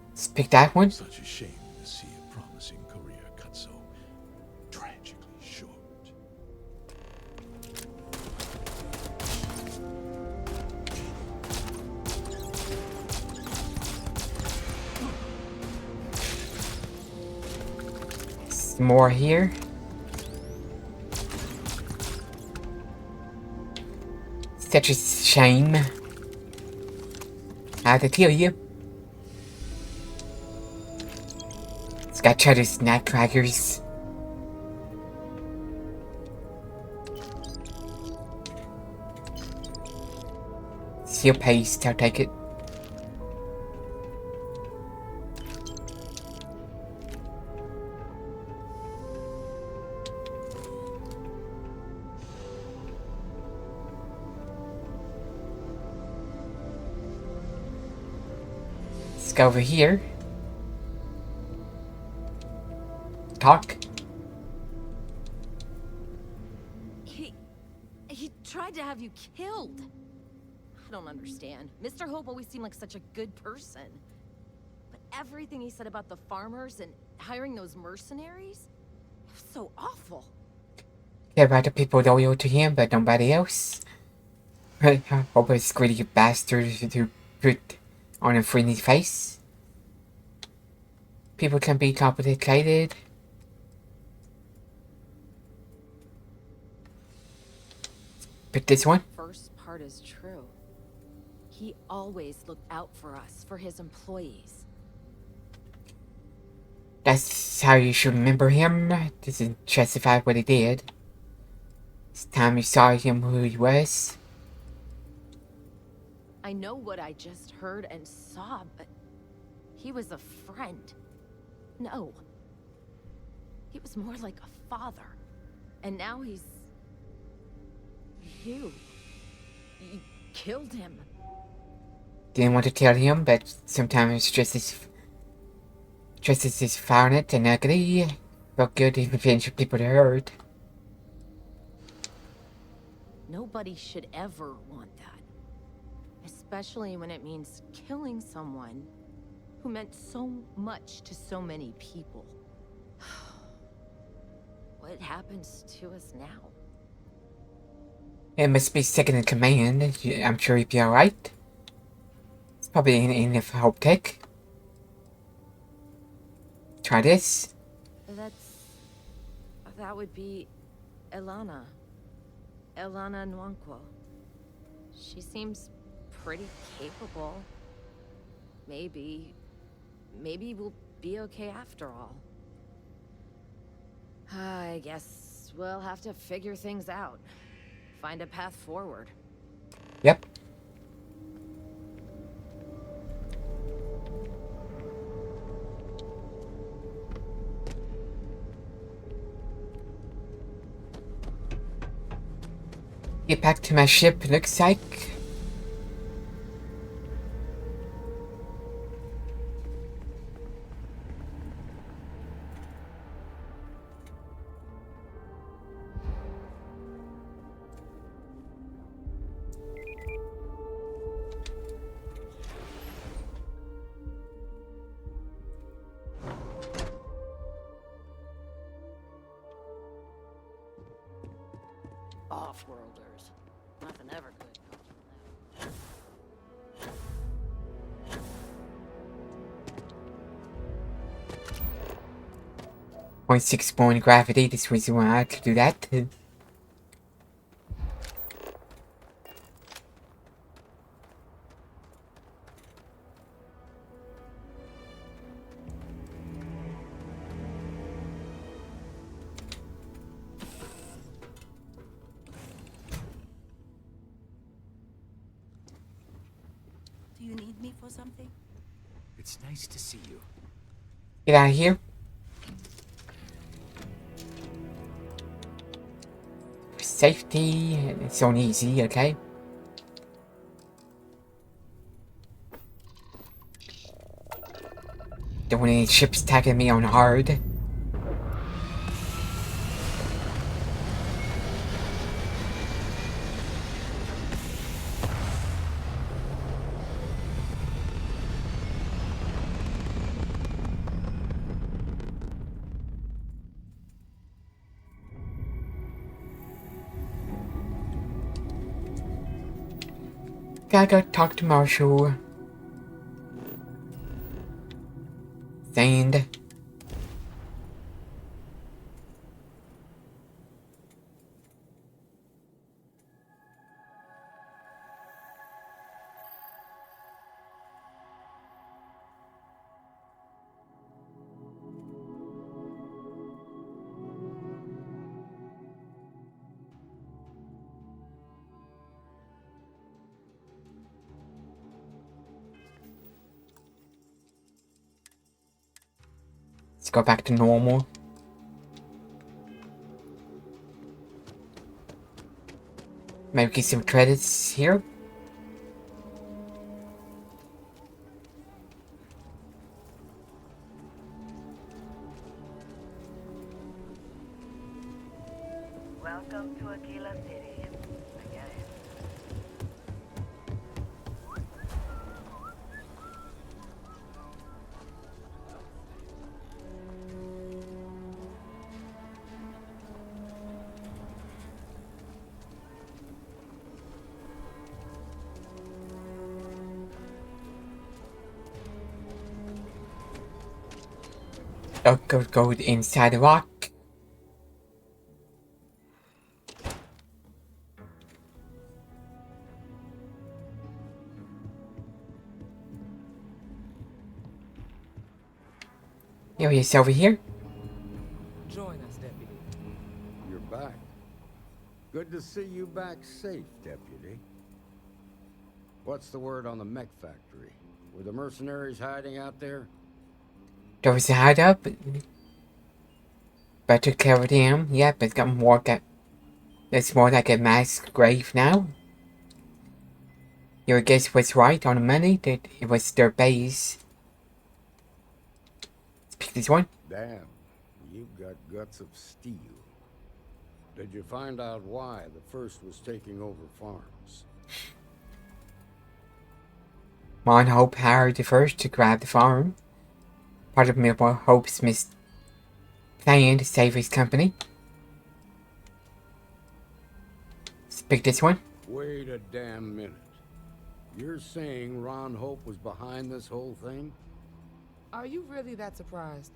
Let's pick that one. Such a shame to see a promising career cut so tragically short. Some more here. Such a shame. I have to kill you. It's got cheddar snack crackers. Seal paste, I'll take it. Let's go over here. Talk. He tried to have you killed. I don't understand. Mr. Hope always seemed like such a good person. But everything he said about the farmers and hiring those mercenaries, it was so awful. Care about the people loyal to him, but nobody else. Hope it's greedy bastard to put on a friendly face. People can be complicated. Pick this one. First part is true. He always looked out for us, for his employees. That's how you should remember him. Doesn't justify what he did. It's time you saw him who he was. I know what I just heard and saw, but he was a friend. No. He was more like a father. And now he's... You killed him. Didn't want to tell him, but sometimes just as violent and ugly. Felt good even for people to hurt. Nobody should ever want that. Especially when it means killing someone who meant so much to so many people. What happens to us now? It must be second in command. I'm sure he'd be alright. It's probably in the Hope Tech. Try this. That would be Elana. Elana Nwankwo. She seems pretty capable. Maybe we'll be okay after all. I guess we'll have to figure things out. Find a path forward. Yep. Get back to my ship, looks like. Off-worlders. Nothing ever good comes from 0.6 point gravity, this reason why I could do that. Do you need me for something? It's nice to see you. Get out of here. Safety, it's on easy, okay? Don't want any ships attacking me on hard. Gotta go talk to Marshall. Sand. Let's go back to normal. Maybe get some credits here. Welcome to Aquila City. I get it. Go inside the rock. Here he is over here. Join us, Deputy. You're back. Good to see you back safe, Deputy. What's the word on the mech factory? Were the mercenaries hiding out there? There was a hideout, but I took care of them. Yep, it's got more. It's more like a mass grave now. Your guess was right on the money. That it was their base. Let's pick this one. Damn, you've got guts of steel. Did you find out why the first was taking over farms? Mon Hope hired the first to grab the farm. Part of Hope's plan to save his company. Let's pick this one. Wait a damn minute. You're saying Ron Hope was behind this whole thing? Are you really that surprised?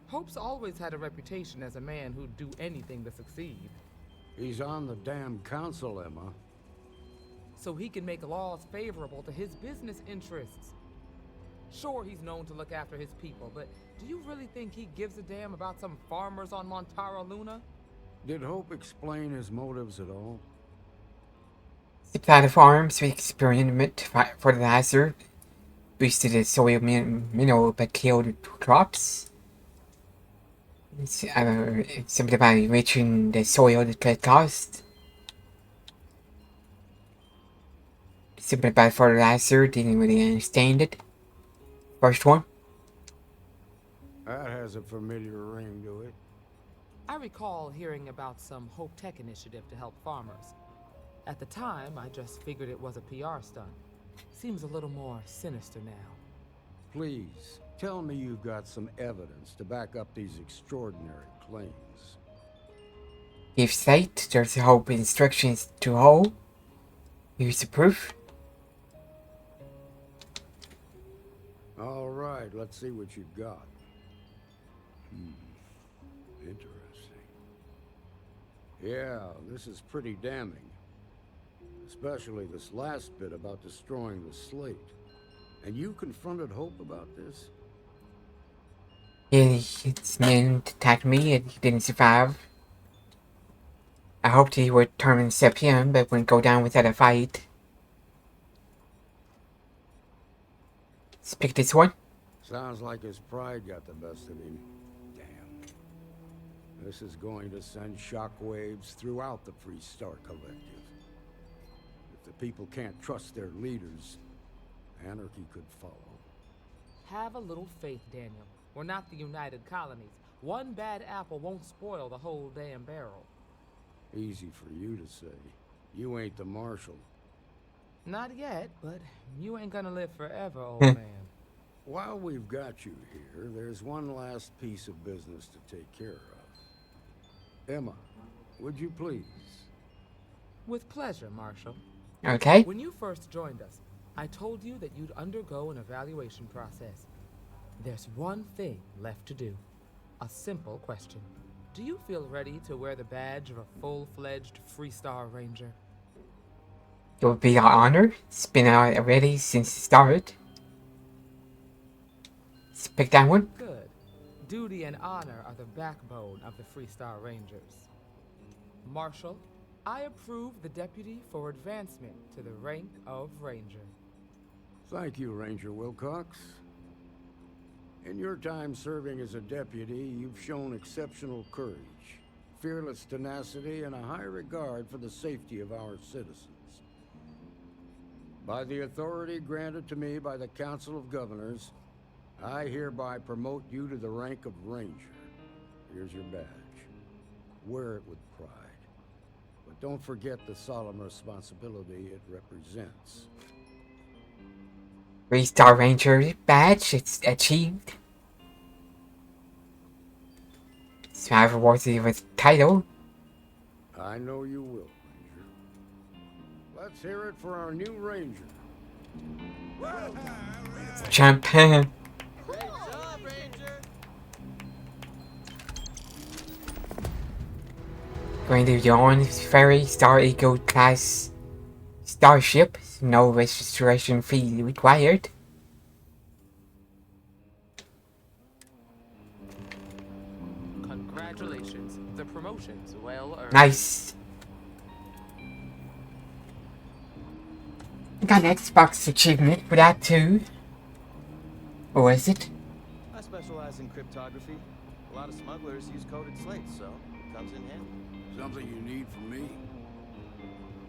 Hope's always had a reputation as a man who'd do anything to succeed. He's on the damn council, Emma. So he can make laws favorable to his business interests. Sure, he's known to look after his people, but do you really think he gives a damn about some farmers on Montara Luna? Did Hope explain his motives at all? Supply the farms with experiment fertilizer. Boosted the soil mineral but killed crops. Something about enriching the soil that cut cost. Something about fertilizer, didn't really understand it. First one. That has a familiar ring to it. I recall hearing about some Hope Tech initiative to help farmers. At the time, I just figured it was a PR stunt. Seems a little more sinister now. Please, tell me you've got some evidence to back up these extraordinary claims. If state, there's Hope instructions to hold. Here's the proof. All right, let's see what you've got. Interesting. Yeah, this is pretty damning. Especially this last bit about destroying the slate. And you confronted Hope about this? His men attacked me and he didn't survive. I hoped he would turn and step him, but wouldn't go down without a fight. Let's pick this one. Sounds like his pride got the best of him. Damn. This is going to send shockwaves throughout the Freestar Collective. If the people can't trust their leaders, anarchy could follow. Have a little faith, Daniel. We're not the United Colonies. One bad apple won't spoil the whole damn barrel. Easy for you to say. You ain't the Marshal. Not yet, but you ain't gonna live forever, old man. While we've got you here, there's one last piece of business to take care of. Emma, would you please? With pleasure, Marshal. Okay. When you first joined us, I told you that you'd undergo an evaluation process. There's one thing left to do. A simple question. Do you feel ready to wear the badge of a full-fledged Freestar Ranger? It would be our honor. It's been out already since the start. Let's pick that one. Good. Duty and honor are the backbone of the Freestar Rangers. Marshal, I approve the deputy for advancement to the rank of Ranger. Thank you, Ranger Wilcox. In your time serving as a deputy, you've shown exceptional courage, fearless tenacity, and a high regard for the safety of our citizens. By the authority granted to me by the Council of Governors, I hereby promote you to the rank of Ranger. Here's your badge. Wear it with pride. But don't forget the solemn responsibility it represents. Freestar Ranger badge, it's achieved. Survivor worthy of a title. I know you will, Ranger. Let's hear it for our new Ranger. Jump. Great job, Ranger. Going to your own ferry Star Eagle class starship. No registration fee required. Congratulations. The promotion's well earned. Nice. I got an Xbox achievement for that too. Or is it? I specialize in cryptography. A lot of smugglers use coded slates, so it comes in handy. Something you need from me?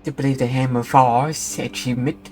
To believe the Hammer Falls achievement.